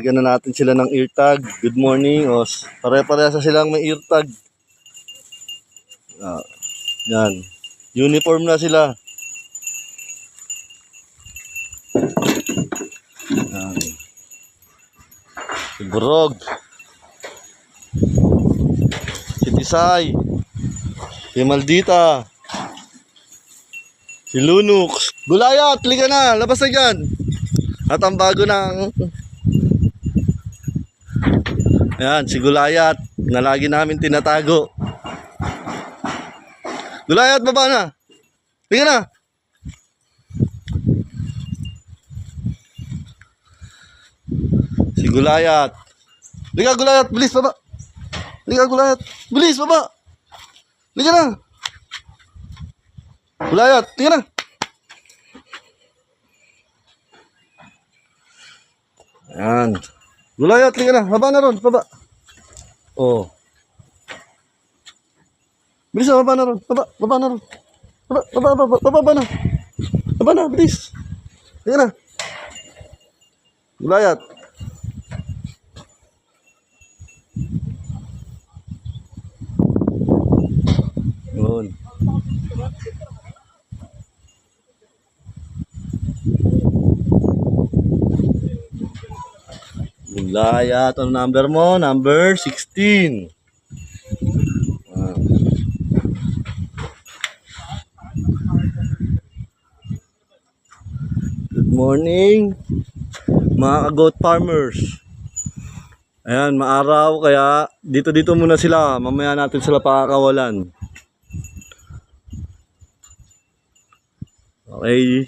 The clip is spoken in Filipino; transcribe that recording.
Lagyan na natin sila ng ear tag. Good morning. O, pare-parehas silang may ear tag. Yan. Uniform na sila. Yan. Si Borog. Si Tisay. Si Maldita. Si Lunux. Gulayat, liga na. Labas na dyan. At ang bago ng... Ayan, si Gulayat na lagi namin tinatago. Gulayat, baba na. Liga na. Si Gulayat. Liga, Gulayat. Bilis, baba. Liga, Gulayat. Bilis, baba. Liga na. Gulayat, liga na. Ayan. Gulayat, liga na. Baba na ron, baba. Oh. Bilis na, baba na ron. Baba na ron. Baba na. Baba na, bilis. Liga na. Gulayat. Yun. Gulayat, ano number mo? Number 16. Good morning mga goat farmers. Ayan, maaraw kaya dito muna sila. Mamaya natin sila pakakawalan. Okay.